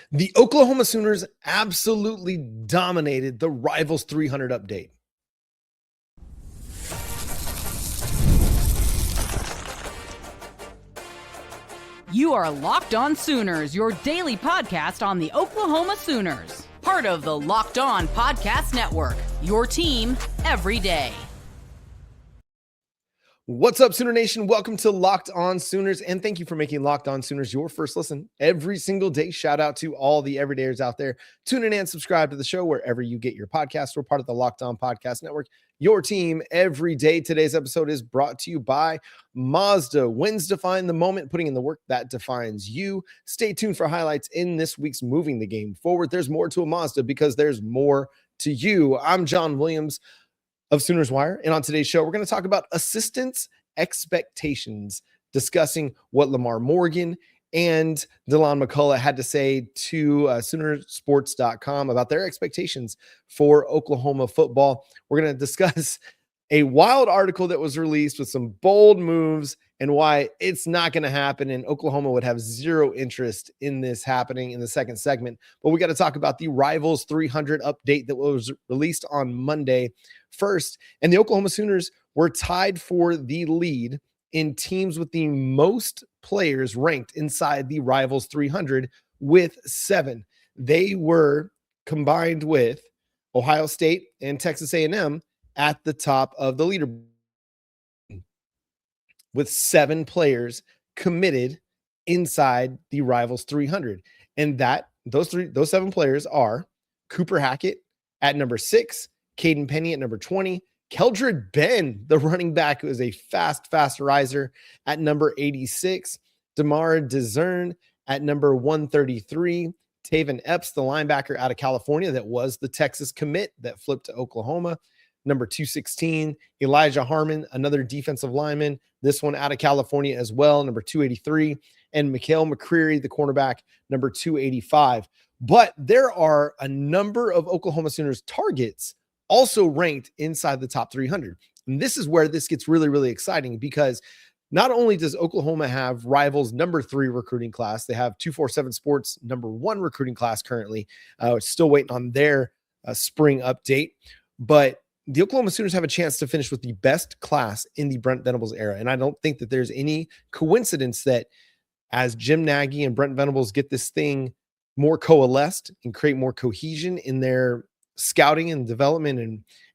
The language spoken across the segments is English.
The Oklahoma Sooners absolutely dominated the Rivals 300 update. You are Locked On Sooners, your daily podcast on the Oklahoma Sooners. Part of the Locked On Podcast Network, your team every day. What's up, Sooner Nation? Welcome to Locked On Sooners, and thank you for making Locked On Sooners your first listen every single day. Shout out to all the everydayers out there. Tune in and subscribe to the show wherever you get your podcast. We're part of the Locked On Podcast Network, your team every day. Today's episode is brought to you by Mazda. Wins define the moment, putting in the work that defines you. Stay tuned for highlights in this week's Moving the Game Forward. There's more to a Mazda because there's more to you. I'm John Williams of Sooners Wire, and on today's show, we're going to talk about assistants' expectations, discussing what LaMar Morgan and Deland McCullough had to say to Soonersports.com about their expectations for Oklahoma football. We're going to discuss a wild article that was released with some bold moves and why it's not going to happen, and Oklahoma would have zero interest in this happening in the second segment. But we got to talk about the Rivals 300 update that was released on Monday first, and the Oklahoma Sooners were tied for the lead in teams with the most players ranked inside the Rivals 300 with 7. They were combined with Ohio State and Texas A&M at the top of the leaderboard, with 7 players committed inside the Rivals 300. And those 7 players are Cooper Hackett at number 6, Kaeden Penny at number 20, Keldrid Ben, the running back, who is a fast riser, at number 86, DeMar DeZern at number 133, Taven Epps, the linebacker out of California that was the Texas commit that flipped to Oklahoma, number 216, Elijah Harmon, another defensive lineman, this one out of California as well, number 283, and Mikael McCreary, the cornerback, number 285. But there are a number of Oklahoma Sooners targets also ranked inside the top 300. And this is where this gets really, really exciting, because not only does Oklahoma have Rivals number 3 recruiting class, they have 247 Sports number 1 recruiting class currently. Still waiting on their spring update. But the Oklahoma Sooners have a chance to finish with the best class in the Brent Venables era. And I don't think that there's any coincidence that as Jim Nagy and Brent Venables get this thing more coalesced and create more cohesion in their scouting and development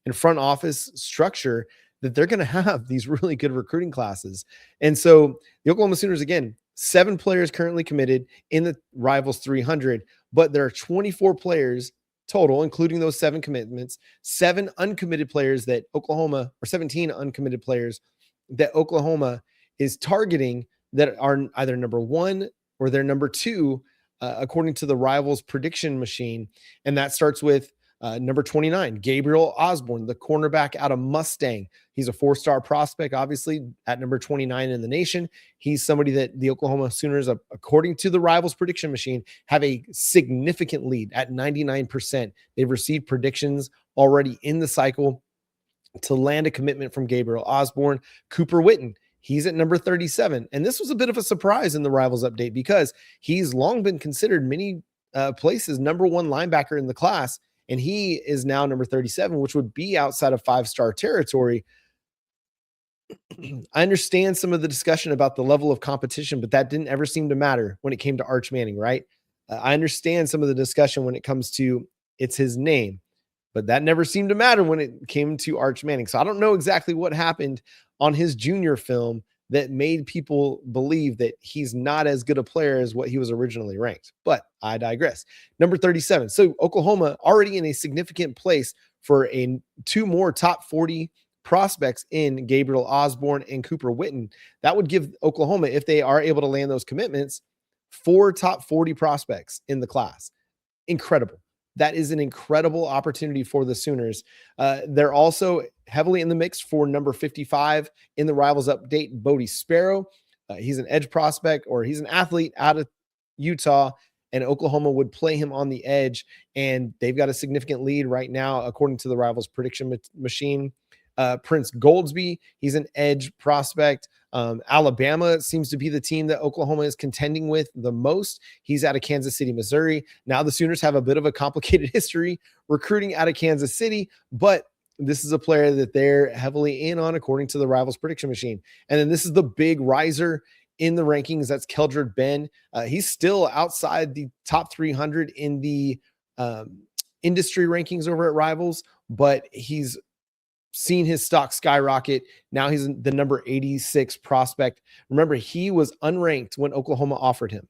and front office structure, that they're going to have these really good recruiting classes. And so the Oklahoma Sooners, again, 7 players currently committed in the Rivals 300, but there are 24 players total, including those 7 commitments, 7 uncommitted players that Oklahoma, or 17 uncommitted players that Oklahoma is targeting that are either number 1 or they're number 2, according to the Rivals prediction machine. And that starts with number 29, Gabriel Osborne, the cornerback out of Mustang. He's a 4-star prospect, obviously, at number 29 in the nation. He's somebody that the Oklahoma Sooners, according to the Rivals prediction machine, have a significant lead at 99%. They've received predictions already in the cycle to land a commitment from Gabriel Osborne. Cooper Witten, he's at number 37. And this was a bit of a surprise in the Rivals update, because he's long been considered many places number 1 linebacker in the class. And he is now number 37, which would be outside of 5-star territory. I understand some of the discussion about the level of competition, but that didn't ever seem to matter when it came to Arch Manning, right? I understand some of the discussion when it comes to it's his name, but that never seemed to matter when it came to Arch Manning. So I don't know exactly what happened on his junior film that made people believe that he's not as good a player as what he was originally ranked. But I digress. Number 37. So Oklahoma already in a significant place for 2 more top 40 prospects in Gabriel Osborne and Cooper Witten. That would give Oklahoma, if they are able to land those commitments, 4 top 40 prospects in the class. Incredible. That is an incredible opportunity for the Sooners. They're also heavily in the mix for number 55 in the Rivals update, Bodie Sparrow. He's an edge prospect, or he's an athlete out of Utah, and Oklahoma would play him on the edge, and they've got a significant lead right now, according to the Rivals prediction machine. Prince Goldsby, he's an edge prospect. Alabama seems to be the team that Oklahoma is contending with the most. He's out of Kansas City, Missouri. Now the Sooners have a bit of a complicated history recruiting out of Kansas City, but this is a player that they're heavily in on according to the Rivals prediction machine. And then this is the big riser in the rankings. That's Keldrid Ben. He's still outside the top 300 in the industry rankings over at Rivals, but he's seen his stock skyrocket. Now he's the number 86 prospect. Remember, he was unranked when Oklahoma offered him.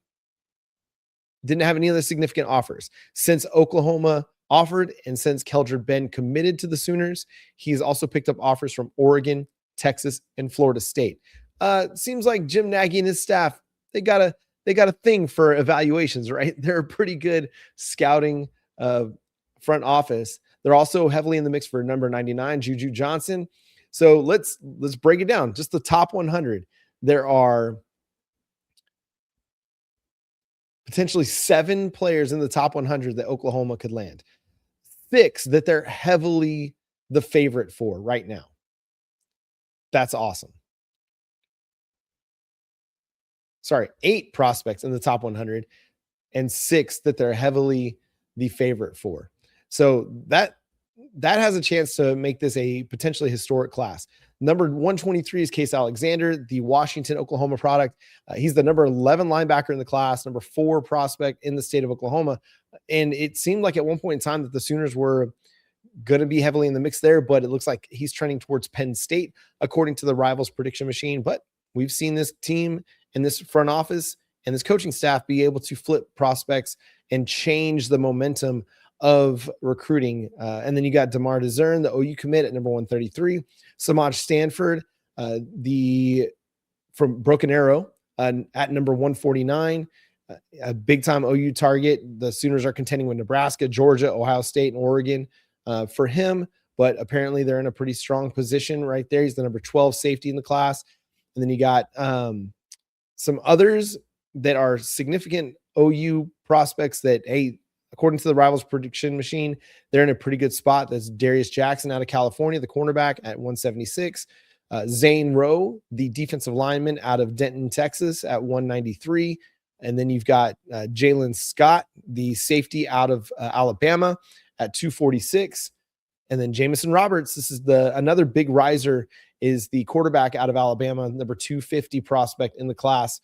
Didn't have any other significant offers. Since Oklahoma offered and since Keldrid Ben committed to the Sooners, he's also picked up offers from Oregon, Texas, and Florida State. Seems like Jim Nagy and his staff, they got a thing for evaluations, right? They're a pretty good scouting front office. They're also heavily in the mix for number 99, Juju Johnson. So let's break it down. Just the top 100. There are potentially 7 players in the top 100 that Oklahoma could land. 6 that they're heavily the favorite for right now. That's awesome. Sorry, 8 prospects in the top 100 and 6 that they're heavily the favorite for. So that has a chance to make this a potentially historic class. Number 123 is Case Alexander, the Washington, Oklahoma product. He's the number 11 linebacker in the class, number 4 prospect in the state of Oklahoma. And it seemed like at one point in time that the Sooners were going to be heavily in the mix there, but it looks like he's trending towards Penn State, according to the Rivals prediction machine. But we've seen this team and this front office and this coaching staff be able to flip prospects and change the momentum of recruiting. And then you got DeMar DeZern, the OU commit at number 133, Samaj Stanford, from Broken Arrow at number 149, a big time OU target. The Sooners are contending with Nebraska, Georgia, Ohio State, and Oregon for him, but apparently they're in a pretty strong position right there. He's the number 12 safety in the class. And then you got some others that are significant OU prospects that, hey, according to the Rivals prediction machine, they're in a pretty good spot. That's Darius Jackson out of California, the cornerback at 176. Zane Rowe, the defensive lineman out of Denton, Texas at 193. And then you've got Jalen Scott, the safety out of Alabama at 246. And then Jamison Roberts, this is another big riser, is the quarterback out of Alabama, number 250 prospect in the class.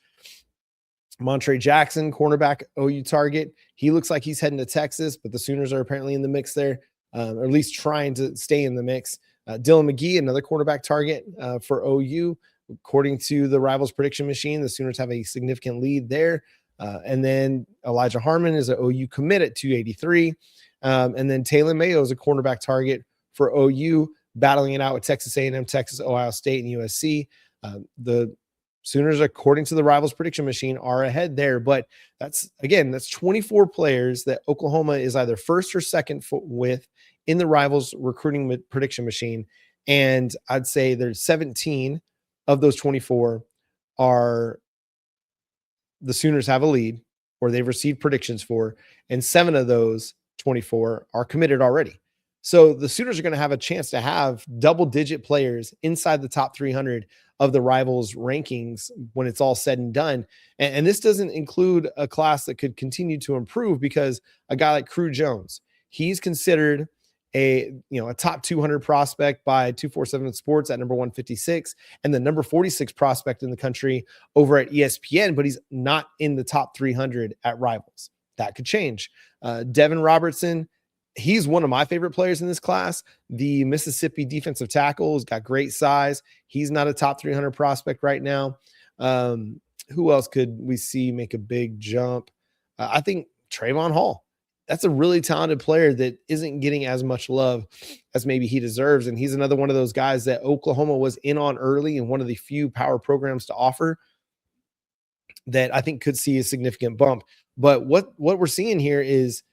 Montre Jackson, cornerback, OU target. He looks like he's heading to Texas, but the Sooners are apparently in the mix there, or at least trying to stay in the mix. Dylan McGee, another quarterback target for OU. According to the Rivals prediction machine, the Sooners have a significant lead there. And then Elijah Harmon is an OU commit at 283. And then Taylor Mayo is a cornerback target for OU, battling it out with Texas A&M, Texas, Ohio State, and USC. The Sooners, according to the Rivals prediction machine, are ahead there. But that's 24 players that Oklahoma is either first or second with in the Rivals recruiting prediction machine. And I'd say there's 17 of those 24 are the Sooners have a lead or they've received predictions for, and 7 of those 24 are committed already. So the Sooners are going to have a chance to have double-digit players inside the top 300 of the Rivals rankings when it's all said and done. And this doesn't include a class that could continue to improve, because a guy like Crew Jones, he's considered a top 200 prospect by 247 Sports at number 156 and the number 46 prospect in the country over at ESPN, but he's not in the top 300 at Rivals. That could change. Devin Robertson, he's one of my favorite players in this class. The Mississippi defensive tackle has got great size. He's not a top 300 prospect right now. Who else could we see make a big jump? I think Trayvon Hall. That's a really talented player that isn't getting as much love as maybe he deserves. And he's another one of those guys that Oklahoma was in on early and one of the few power programs to offer that I think could see a significant bump. But what we're seeing here is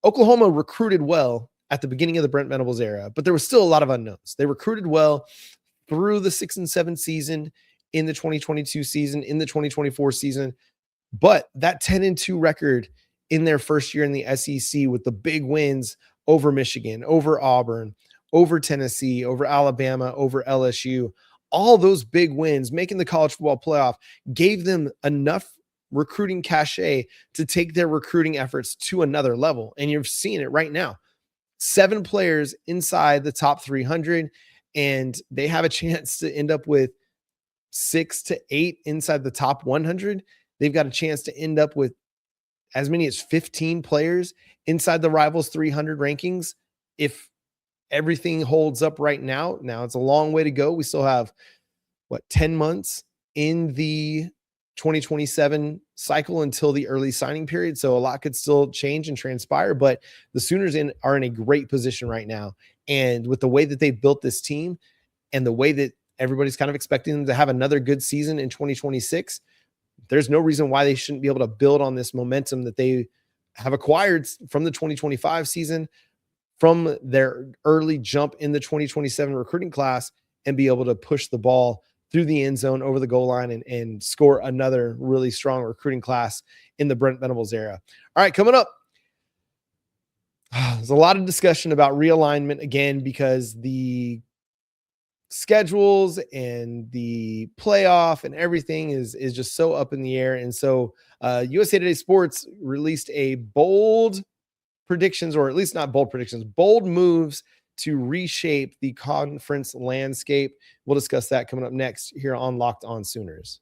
Oklahoma recruited well at the beginning of the Brent Venables era, but there was still a lot of unknowns. They recruited well through the 6 and 7 season, in the 2022 season, in the 2024 season. But that 10-2 record in their first year in the SEC with the big wins over Michigan, over Auburn, over Tennessee, over Alabama, over LSU. All those big wins, making the college football playoff, gave them enough recruiting cachet to take their recruiting efforts to another level. And you're seeing it right now. 7 players inside the top 300, and they have a chance to end up with 6 to 8 inside the top 100. They've got a chance to end up with as many as 15 players inside the Rivals 300 rankings if everything holds up right now. Now it's a long way to go. We still have 10 months in the 2027 cycle until the early signing period. So a lot could still change and transpire, but the Sooners are in a great position right now. And with the way that they built this team and the way that everybody's kind of expecting them to have another good season in 2026, there's no reason why they shouldn't be able to build on this momentum that they have acquired from the 2025 season, from their early jump in the 2027 recruiting class, and be able to push the ball through the end zone, over the goal line, and score another really strong recruiting class in the Brent Venables era. All right, coming up, there's a lot of discussion about realignment again, because the schedules and the playoff and everything is just so up in the air. And so USA Today Sports released a bold predictions, or at least not bold predictions, bold moves to reshape the conference landscape. We'll discuss that coming up next here on Locked On Sooners.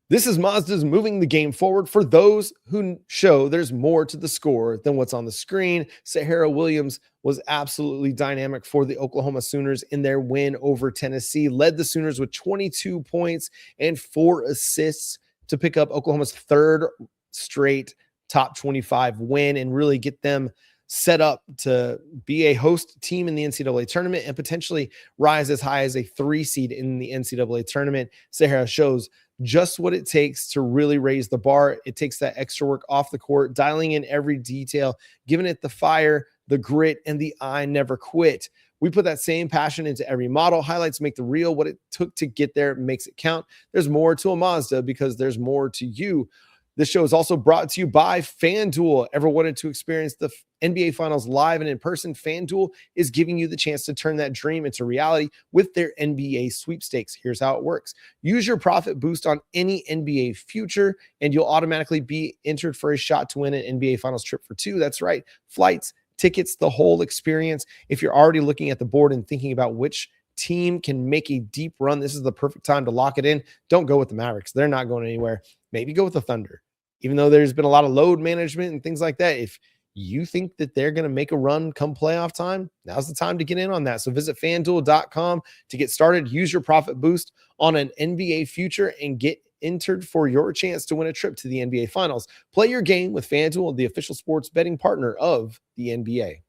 This is Mazda's moving the game forward for those who show there's more to the score than what's on the screen. Sahara Williams was absolutely dynamic for the Oklahoma Sooners in their win over Tennessee, led the Sooners with 22 points and 4 assists to pick up Oklahoma's 3rd straight top 25 win and really get them set up to be a host team in the NCAA tournament and potentially rise as high as a 3 seed in the NCAA tournament. Sahara shows just what it takes to really raise the bar. It takes that extra work off the court, dialing in every detail, giving it the fire, the grit, and the I never quit. We put that same passion into every model. Highlights make the real. What it took to get there makes it count. There's more to a Mazda because there's more to you. This show is also brought to you by FanDuel. Ever wanted to experience the NBA Finals live and in person? FanDuel is giving you the chance to turn that dream into reality with their NBA sweepstakes. Here's how it works. Use your profit boost on any NBA future, and you'll automatically be entered for a shot to win an NBA Finals trip for 2. That's right. Flights, tickets, the whole experience. If you're already looking at the board and thinking about which team can make a deep run, this is the perfect time to lock it in. Don't go with the Mavericks. They're not going anywhere. Maybe go with the Thunder. Even though there's been a lot of load management and things like that, if you think that they're going to make a run come playoff time, now's the time to get in on that. So visit FanDuel.com to get started. Use your profit boost on an NBA future and get entered for your chance to win a trip to the NBA Finals. Play your game with FanDuel, the official sports betting partner of the NBA.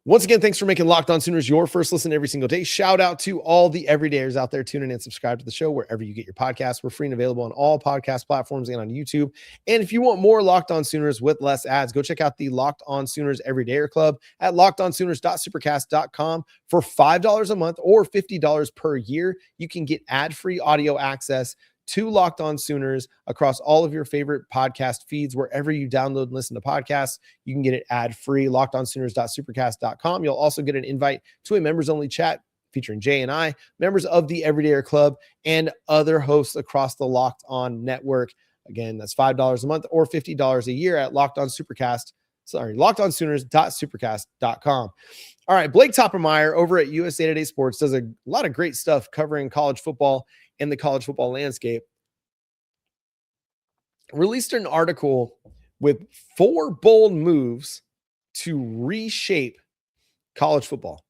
Once again, thanks for making Locked On Sooners your first listen every single day. Shout out to all the everydayers out there tuning in and subscribe to the show wherever you get your podcasts. We're free and available on all podcast platforms and on YouTube. And if you want more Locked On Sooners with less ads, go check out the Locked On Sooners Everydayer Club at lockedonsooners.supercast.com. For $5 a month or $50 per year, you can get ad-free audio access to Locked On Sooners across all of your favorite podcast feeds. Wherever you download and listen to podcasts, you can get it ad-free, lockedonsooners.supercast.com. You'll also get an invite to a members-only chat featuring Jay and I, members of the Everydayer Club, and other hosts across the Locked On network. Again, that's $5 a month or $50 a year at lockedonsooners.supercast.com. All right, Blake Toppermeyer over at USA Today Sports does a lot of great stuff covering college football and the college football landscape. Released an article with 4 bold moves to reshape college football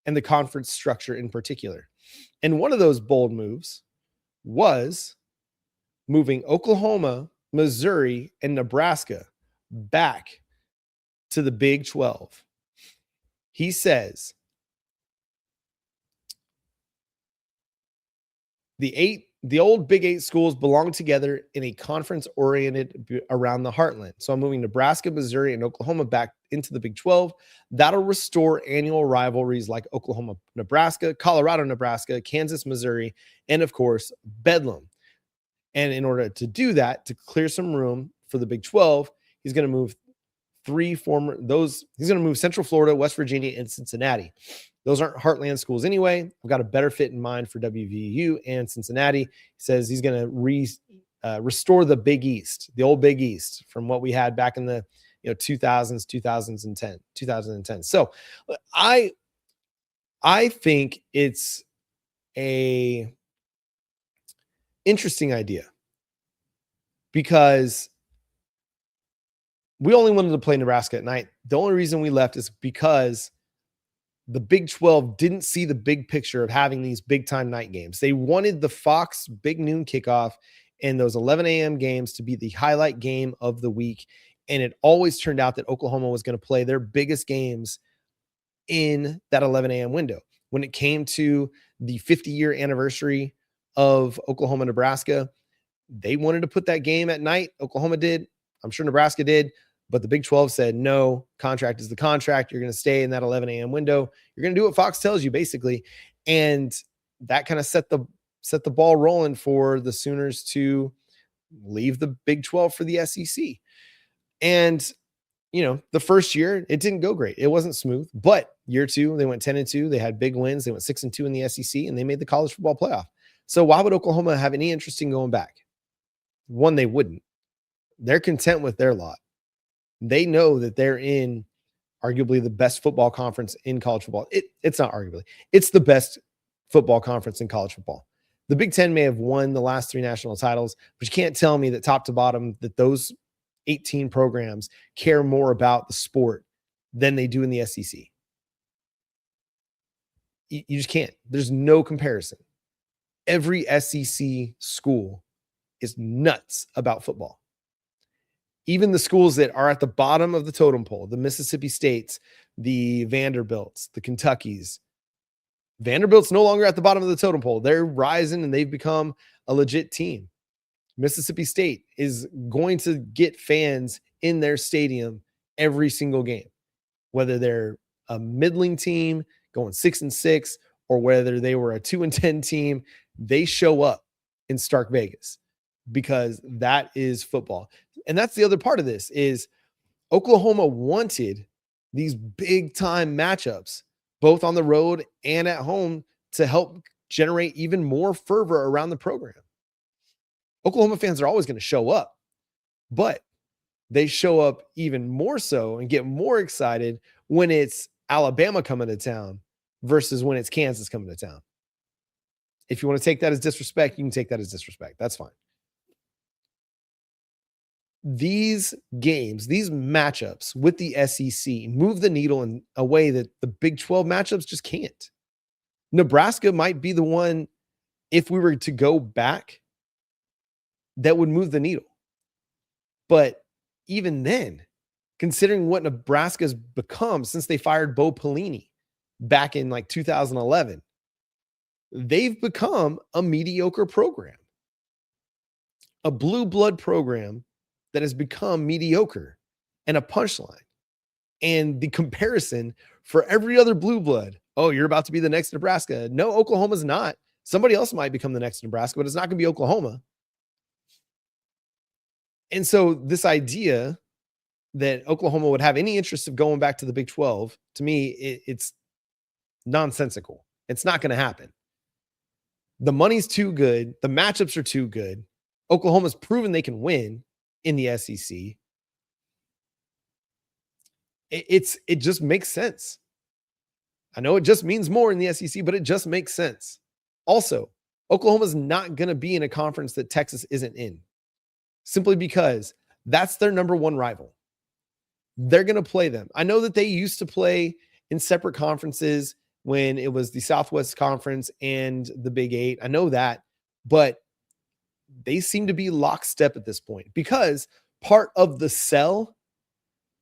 and the conference structure in particular. And one of those bold moves was moving Oklahoma, Missouri, and Nebraska back to the Big 12. He says the old Big 8 schools belong together in a conference oriented around the heartland. So I'm moving Nebraska, Missouri, and Oklahoma back into the Big 12. That'll restore annual rivalries like Oklahoma, Nebraska, Colorado, Nebraska, Kansas, Missouri, and of course, Bedlam. And in order to do that, to clear some room for the Big 12, he's going to move he's going to move Central Florida, West Virginia, and Cincinnati. Those aren't heartland schools anyway. I've got a better fit in mind for WVU and Cincinnati. He says he's going to restore the Big East, the old Big East, from what we had back in the 2010. So I think it's a interesting idea because we only wanted to play Nebraska at night. The only reason we left is because the Big 12 didn't see the big picture of having these big time night games. They wanted the Fox big noon kickoff and those 11 a.m. games to be the highlight game of the week. And it always turned out that Oklahoma was going to play their biggest games in that 11 a.m. window. When it came to the 50-year anniversary of Oklahoma, Nebraska, they wanted to put that game at night. Oklahoma did. I'm sure Nebraska did. But the Big 12 said, no, contract is the contract. You're going to stay in that 11 a.m. window. You're going to do what Fox tells you, basically. And that kind of set the ball rolling for the Sooners to leave the Big 12 for the SEC. And, the first year, it didn't go great. It wasn't smooth. But year two, they went 10-2. They had big wins. They went 6-2 in the SEC, and they made the college football playoff. So why would Oklahoma have any interest in going back? One, they wouldn't. They're content with their lot. They know that they're in arguably the best football conference in college football. It's not arguably. It's the best football conference in college football. The Big Ten may have won the last 3 national titles, but you can't tell me that top to bottom that those 18 programs care more about the sport than they do in the SEC. You just can't. There's no comparison. Every SEC school is nuts about football. Even the schools that are at the bottom of the totem pole, the Mississippi States, the Vanderbilts, the Kentuckys. Vanderbilt's no longer at the bottom of the totem pole. They're rising and they've become a legit team. Mississippi State is going to get fans in their stadium every single game, whether they're a middling team going 6-6 or whether they were a 2-10 team. They show up in Stark Vegas because that is football. And that's the other part of this is Oklahoma wanted these big time matchups, both on the road and at home, to help generate even more fervor around the program. Oklahoma fans are always going to show up, but they show up even more so and get more excited when it's Alabama coming to town versus when it's Kansas coming to town. If you want to take that as disrespect, you can take that as disrespect. That's fine. These games, these matchups with the SEC move the needle in a way that the Big 12 matchups just can't. Nebraska might be the one, if we were to go back, that would move the needle. But even then, considering what Nebraska's become since they fired Bo Pelini back in 2011, they've become a mediocre program, a blue blood program that has become mediocre and a punchline. And the comparison for every other blue blood, oh, you're about to be the next Nebraska. No, Oklahoma's not. Somebody else might become the next Nebraska, but it's not going to be Oklahoma. And so this idea that Oklahoma would have any interest of going back to the Big 12, to me, it's nonsensical. It's not going to happen. The money's too good. The matchups are too good. Oklahoma's proven they can win in the SEC. It just makes sense. I know it just means more in the SEC, but it just makes sense. Also, Oklahoma's not going to be in a conference that Texas isn't in, simply because that's their number one rival. They're going to play them. I know that they used to play in separate conferences when it was the Southwest Conference and the Big Eight. I know that, but they seem to be lockstep at this point because part of the sell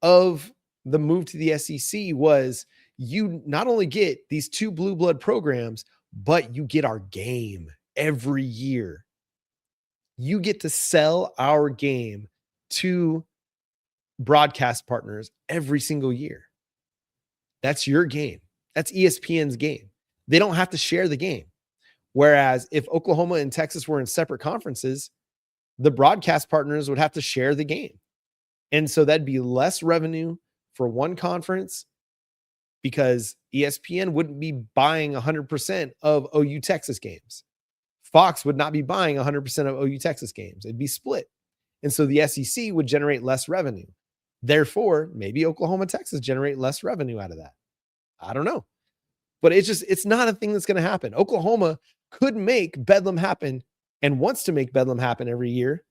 of the move to the SEC was you not only get these 2 blue blood programs, but you get our game every year. You get to sell our game to broadcast partners every single year. That's your game. That's ESPN's game. They don't have to share the game. Whereas if Oklahoma and Texas were in separate conferences, the broadcast partners would have to share the game. And so that'd be less revenue for one conference because ESPN wouldn't be buying 100% of OU Texas games. Fox would not be buying 100% of OU Texas games. It'd be split. And so the SEC would generate less revenue. Therefore, maybe Oklahoma, Texas generate less revenue out of that. I don't know. But it's not a thing that's going to happen. Oklahoma could make Bedlam happen and wants to make Bedlam happen every year.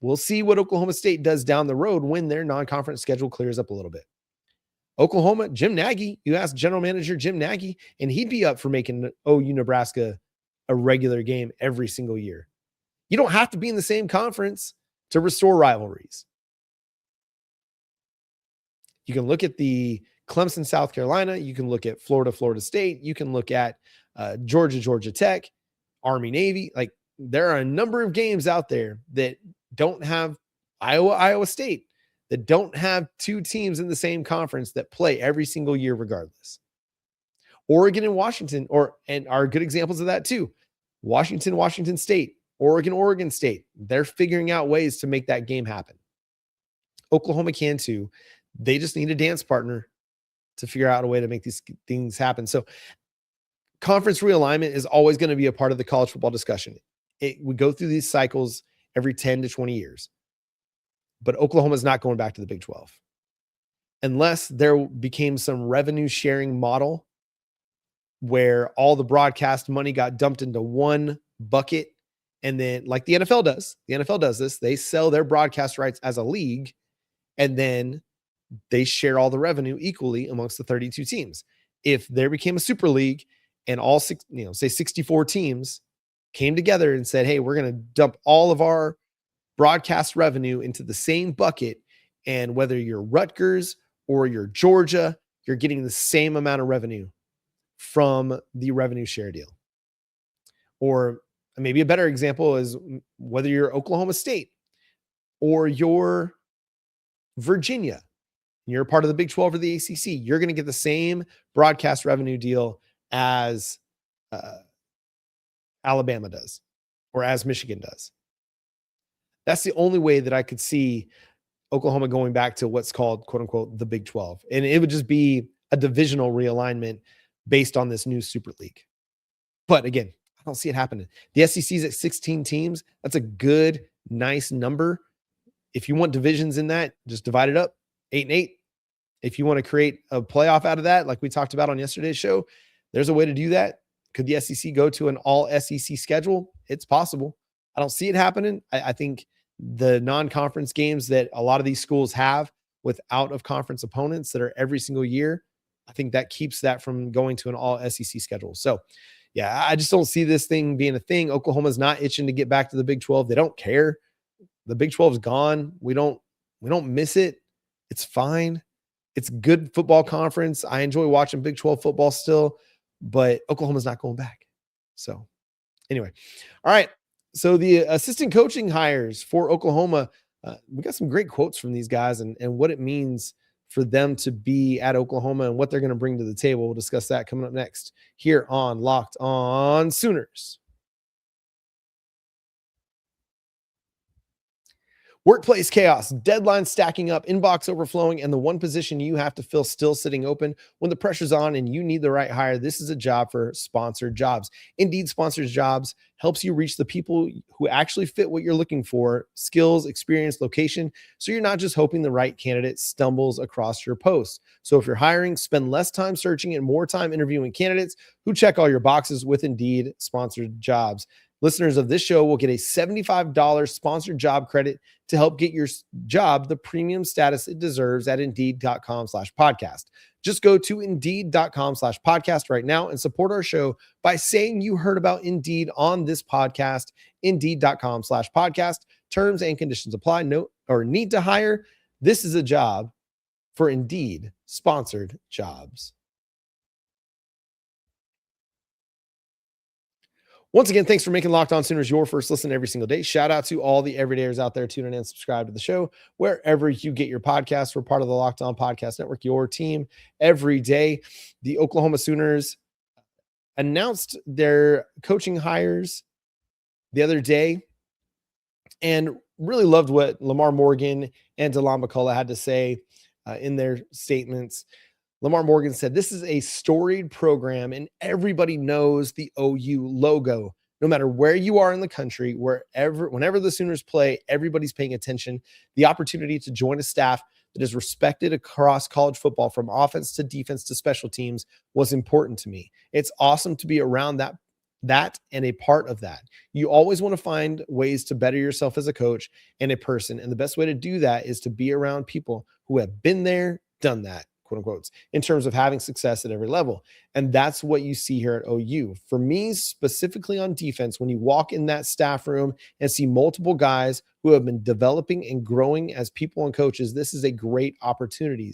We'll see what Oklahoma State does down the road when their non-conference schedule clears up a little bit. Oklahoma, Jim Nagy, you ask general manager Jim Nagy, and he'd be up for making OU Nebraska a regular game every single year. You don't have to be in the same conference to restore rivalries. You can look at the Clemson, South Carolina. You can look at Florida, Florida State. You can look at Georgia, Georgia Tech, Army, Navy. Like, there are a number of games out there that don't have Iowa, Iowa State, that don't have two teams in the same conference that play every single year regardless. Oregon and Washington and are good examples of that too. Washington, Washington State, Oregon, Oregon State. They're figuring out ways to make that game happen. Oklahoma can too. They just need a dance partner to figure out a way to make these things happen. So conference realignment is always going to be a part of the college football discussion. We go through these cycles every 10 to 20 years. But Oklahoma is not going back to the Big 12 unless there became some revenue sharing model where all the broadcast money got dumped into one bucket. And then, like the NFL does this. They sell their broadcast rights as a league, and then they share all the revenue equally amongst the 32 teams. If there became a super league and all say 64 teams came together and said, hey, we're going to dump all of our broadcast revenue into the same bucket, and whether you're Rutgers or you're Georgia, you're getting the same amount of revenue from the revenue share deal. Or maybe a better example is whether you're Oklahoma State or you're Virginia, you're part of the Big 12 or the ACC, you're going to get the same broadcast revenue deal as Alabama does or as Michigan does. That's the only way that I could see Oklahoma going back to what's called, quote unquote, the Big 12. And it would just be a divisional realignment based on this new Super League. But again, I don't see it happening. The SEC's at 16 teams. That's a good, nice number. If you want divisions in that, just divide it up, 8 and 8. If you want to create a playoff out of that, like we talked about on yesterday's show, there's a way to do that. Could the SEC go to an all SEC schedule? It's possible. I don't see it happening. I think the non-conference games that a lot of these schools have with out-of-conference opponents that are every single year, I think that keeps that from going to an all SEC schedule. So, yeah, I just don't see this thing being a thing. Oklahoma's not itching to get back to the Big 12. They don't care. The Big 12 is gone. We don't miss it. It's fine. It's good football conference. I enjoy watching Big 12 football still, but Oklahoma's not going back. So, anyway, all right. So the assistant coaching hires for Oklahoma, we got some great quotes from these guys and what it means for them to be at Oklahoma and what they're going to bring to the table. We'll discuss that coming up next here on Locked On Sooners. Workplace chaos, deadlines stacking up, inbox overflowing, and the one position you have to fill still sitting open. When the pressure's on and you need the right hire, this is a job for Sponsored Jobs. Indeed Sponsored Jobs helps you reach the people who actually fit what you're looking for, skills, experience, location, so you're not just hoping the right candidate stumbles across your post. So if you're hiring, spend less time searching and more time interviewing candidates who check all your boxes with Indeed Sponsored Jobs. Listeners of this show will get a $75 sponsored job credit to help get your job the premium status it deserves at Indeed.com/podcast. Just go to Indeed.com/podcast right now and support our show by saying you heard about Indeed on this podcast. Indeed.com/podcast. Terms and conditions apply. No or need to hire. This is a job for Indeed Sponsored Jobs. Once again, thanks for making Locked On Sooners your first listen every single day. Shout out to all the everydayers out there tuning in and subscribe to the show wherever you get your podcasts. We're part of the Locked On Podcast Network, your team every day. The Oklahoma Sooners announced their coaching hires the other day. And really loved what LaMar Morgan and Deland McCullough had to say in their statements. LaMar Morgan said, "This is a storied program and everybody knows the OU logo. No matter where you are in the country, whenever the Sooners play, everybody's paying attention. The opportunity to join a staff that is respected across college football from offense to defense to special teams was important to me. It's awesome to be around that and a part of that. You always want to find ways to better yourself as a coach and a person. And the best way to do that is to be around people who have been there, done that, quote unquote, in terms of having success at every level. And that's what you see here at OU. For me, specifically on defense, when you walk in that staff room and see multiple guys who have been developing and growing as people and coaches, this is a great opportunity.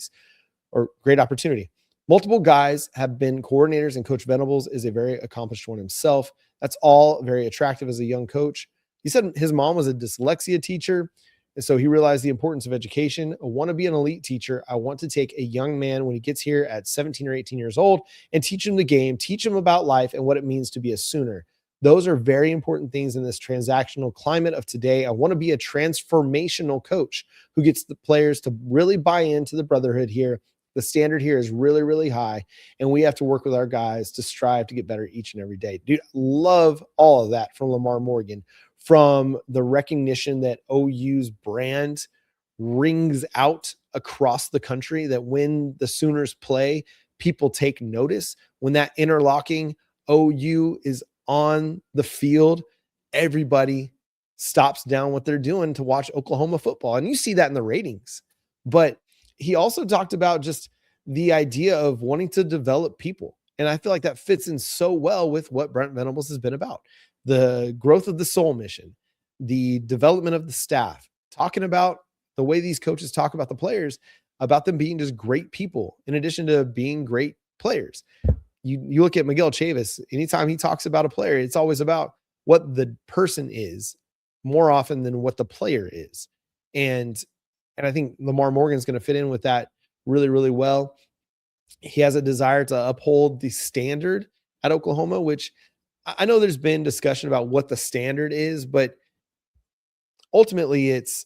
Multiple guys have been coordinators, and Coach Venables is a very accomplished one himself. That's all very attractive as a young coach. He said his mom was a dyslexia teacher, and so he realized the importance of education. I want to be an elite teacher. I want to take a young man when he gets here at 17 or 18 years old and teach him the game, teach him about life and what it means to be a Sooner. Those are very important things in this transactional climate of today. I want to be a transformational coach who gets the players to really buy into the brotherhood here. The standard here is really, really high, and we have to work with our guys to strive to get better each and every day. Dude, love all of that from LaMar Morgan, from the recognition that OU's brand rings out across the country, that when the Sooners play, people take notice. When that interlocking OU is on the field, everybody stops down what they're doing to watch Oklahoma football. And you see that in the ratings. But he also talked about just the idea of wanting to develop people. And I feel like that fits in so well with what Brent Venables has been about. The growth of the soul mission, the development of the staff, talking about the way these coaches talk about the players, about them being just great people, in addition to being great players. You look at Miguel Chavis, anytime he talks about a player, it's always about what the person is more often than what the player is. And I think LaMar Morgan is going to fit in with that really, really well. He has a desire to uphold the standard at Oklahoma, which I know there's been discussion about what the standard is, but ultimately it's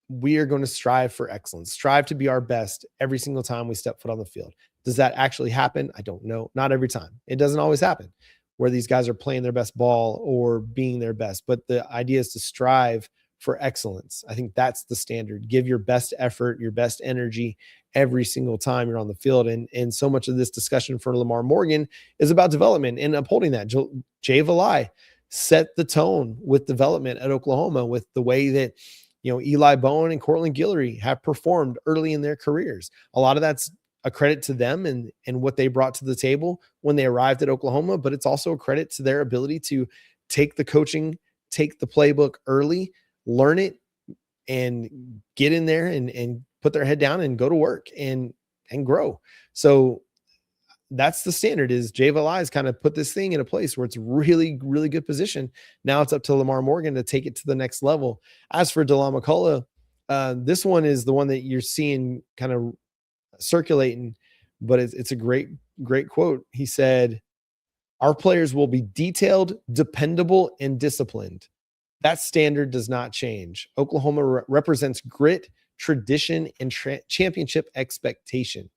we are going to strive for excellence, strive to be our best every single time we step foot on the field. Does that actually happen? I don't know. Not every time. It doesn't always happen where these guys are playing their best ball or being their best, but the idea is to strive for excellence. I think that's the standard. Give your best effort, your best energy every single time you're on the field. And so much of this discussion for LaMar Morgan is about development and upholding that. Jay Valai set the tone with development at Oklahoma with the way that, Eli Bowen and Cortland Guillory have performed early in their careers. A lot of that's a credit to them and what they brought to the table when they arrived at Oklahoma, but it's also a credit to their ability to take the coaching, take the playbook early, learn it, and get in there and put their head down and go to work and grow. So that's the standard. Is Jay Valai's kind of put this thing in a place where it's really, really good position. Now it's up to LaMar Morgan to take it to the next level. As for Deland McCullough, this one is the one that you're seeing kind of circulating, but it's a great quote. He said, "Our players will be detailed, dependable, and disciplined. That standard does not change. Oklahoma represents grit, tradition, and championship expectation.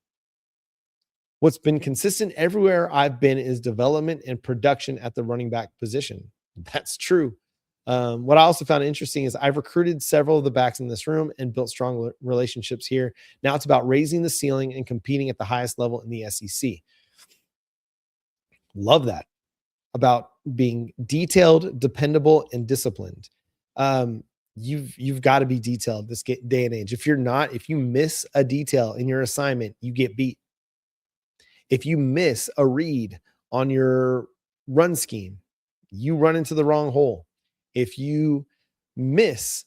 What's been consistent everywhere I've been is development and production at the running back position." That's true. What I also found interesting is I've recruited several of the backs in this room and built strong relationships here. Now it's about raising the ceiling and competing at the highest level in the SEC. Love that. About being detailed, dependable, and disciplined. You've got to be detailed this day and age. If you're not, if you miss a detail in your assignment, you get beat. If you miss a read on your run scheme, you run into the wrong hole. If you miss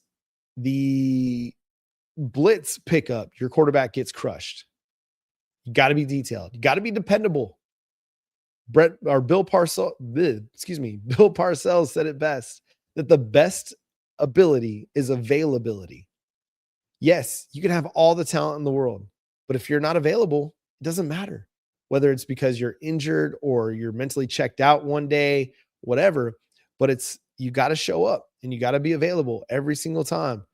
the blitz pickup, your quarterback gets crushed. You got to be detailed. You got to be dependable. Bill Parcells said it best, that the best ability is availability. Yes, you can have all the talent in the world, but if you're not available, it doesn't matter. Whether it's because you're injured or you're mentally checked out one day, whatever, but it's you got to show up and you got to be available every single time.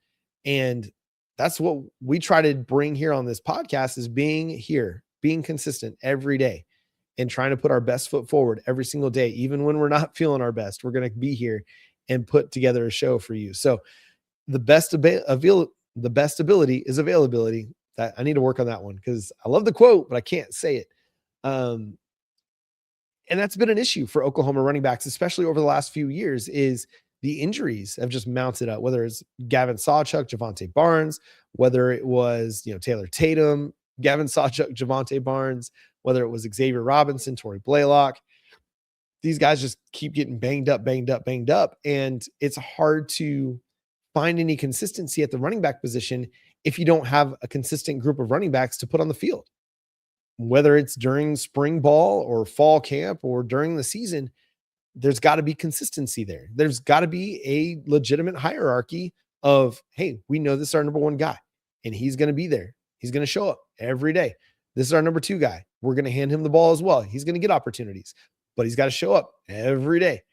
And that's what we try to bring here on this podcast, is being here, being consistent every day and trying to put our best foot forward every single day. Even when we're not feeling our best, we're going to be here and put together a show for you. So the best ability is availability. That I need to work on that one, because I love the quote, but I can't say it. And that's been an issue for Oklahoma running backs, especially over the last few years, is the injuries have just mounted up, whether it's Gavin Sawchuk, Javonte Barnes, whether it was, Taylor Tatum, Gavin Sawchuk, Javonte Barnes, whether it was Xavier Robinson, Torrey Blaylock. These guys just keep getting banged up. And it's hard to find any consistency at the running back position if you don't have a consistent group of running backs to put on the field. Whether it's during spring ball or fall camp or during the season, there's got to be consistency there. There's got to be a legitimate hierarchy of, hey, we know this is our number one guy and he's going to be there. He's going to show up every day. This is our number two guy. We're going to hand him the ball as well. He's going to get opportunities, but he's got to show up every day.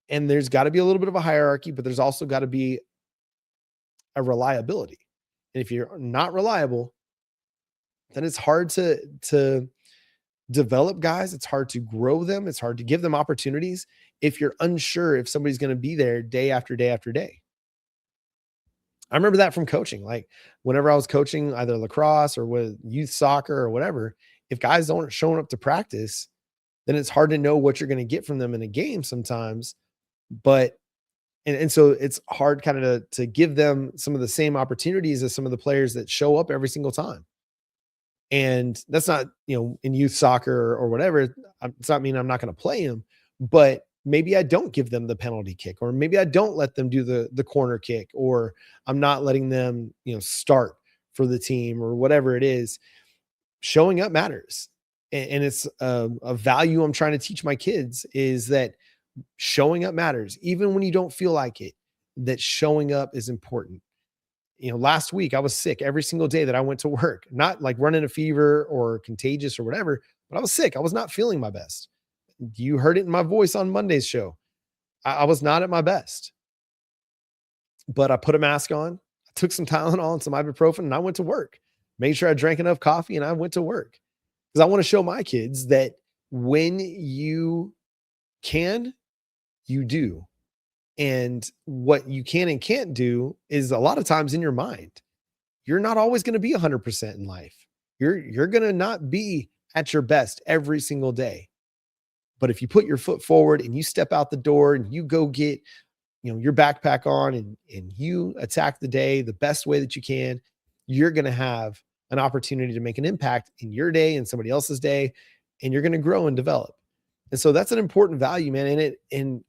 And there's got to be a little bit of a hierarchy, but there's also got to be a reliability. And if you're not reliable, then it's hard to develop guys. It's hard to grow them. It's hard to give them opportunities if you're unsure if somebody's going to be there day after day after day. I remember that from coaching. Like whenever I was coaching either lacrosse or with youth soccer or whatever, if guys aren't showing up to practice, then it's hard to know what you're going to get from them in a game sometimes. But and so it's hard kind of to give them some of the same opportunities as some of the players that show up every single time. And that's not, in youth soccer or whatever, it's not mean I'm not going to play him, but maybe I don't give them the penalty kick, or maybe I don't let them do the corner kick, or I'm not letting them, start for the team or whatever it is. Showing up matters. And it's a value I'm trying to teach my kids, is that showing up matters, even when you don't feel like it, that showing up is important. Last week I was sick every single day that I went to work, not like running a fever or contagious or whatever, but I was sick. I was not feeling my best. You heard it in my voice on Monday's show. I was not at my best, but I put a mask on, I took some Tylenol and some ibuprofen, and I went to work, made sure I drank enough coffee, and I went to work, because I want to show my kids that when you can, you do. And what you can and can't do is a lot of times in your mind. You're not always going to be 100% in life. You're going to not be at your best every single day. But if you put your foot forward and you step out the door and you go get, your backpack on and you attack the day the best way that you can, you're going to have an opportunity to make an impact in your day and somebody else's day, and you're going to grow and develop. And so that's an important value, man. And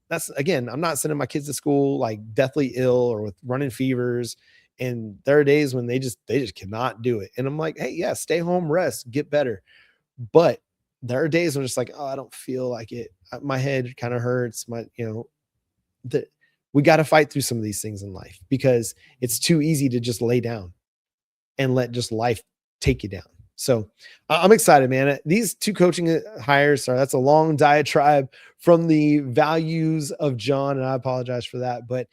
that's, again, I'm not sending my kids to school like deathly ill or with running fevers. And there are days when they just cannot do it. And I'm like, hey, yeah, stay home, rest, get better. But there are days when I'm just like, oh, I don't feel like it. My head kind of hurts. We got to fight through some of these things in life, because it's too easy to just lay down and let just life take you down. So I'm excited, man. These two coaching hires, sorry, that's a long diatribe from the values of John, and I apologize for that. But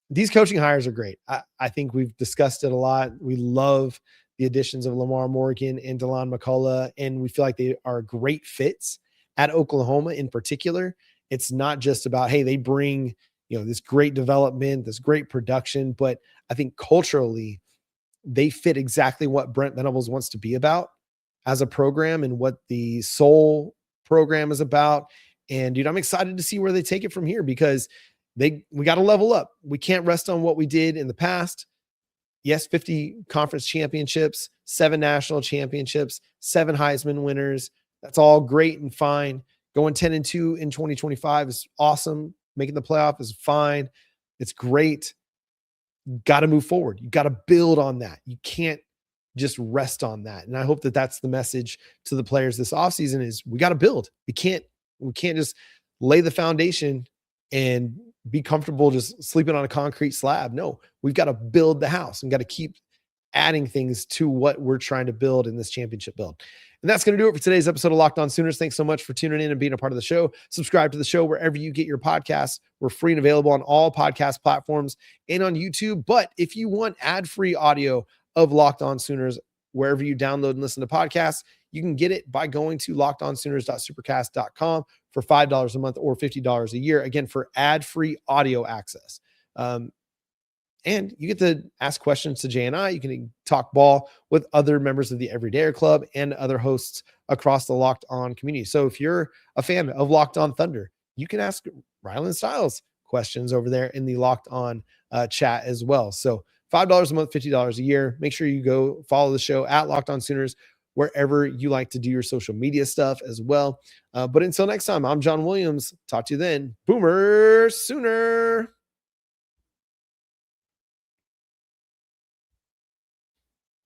these coaching hires are great. I think we've discussed it a lot. We love the additions of LaMar Morgan and Deland McCullough, and we feel like they are great fits at Oklahoma in particular. It's not just about, hey, they bring, this great development, this great production, but I think culturally, they fit exactly what Brent Venables wants to be about as a program and what the Soul program is about. And dude, I'm excited to see where they take it from here, because we got to level up. We can't rest on what we did in the past. Yes, 50 conference championships, 7 national championships, 7 Heisman winners. That's all great and fine. Going 10-2 in 2025 is awesome. Making the playoff is fine. It's great. Got to move forward. You got to build on that. You can't just rest on that. And I hope that that's the message to the players this offseason, is we got to build. We can't just lay the foundation and be comfortable just sleeping on a concrete slab. No, we've got to build the house and got to keep adding things to what we're trying to build in this championship build. And that's going to do it for today's episode of Locked On Sooners. Thanks so much for tuning in and being a part of the show. Subscribe to the show wherever you get your podcasts. We're free and available on all podcast platforms and on YouTube. But if you want ad-free audio of Locked On Sooners, wherever you download and listen to podcasts, you can get it by going to lockedonsooners.supercast.com for $5 a month or $50 a year. Again, for ad-free audio access. And you get to ask questions to Jay and I. You can talk ball with other members of the Everydayer Club and other hosts across the Locked On community. So if you're a fan of Locked On Thunder, you can ask Rylan Stiles questions over there in the Locked On chat as well. So $5 a month, $50 a year. Make sure you go follow the show at Locked On Sooners, wherever you like to do your social media stuff as well. But until next time, I'm John Williams. Talk to you then. Boomer Sooner.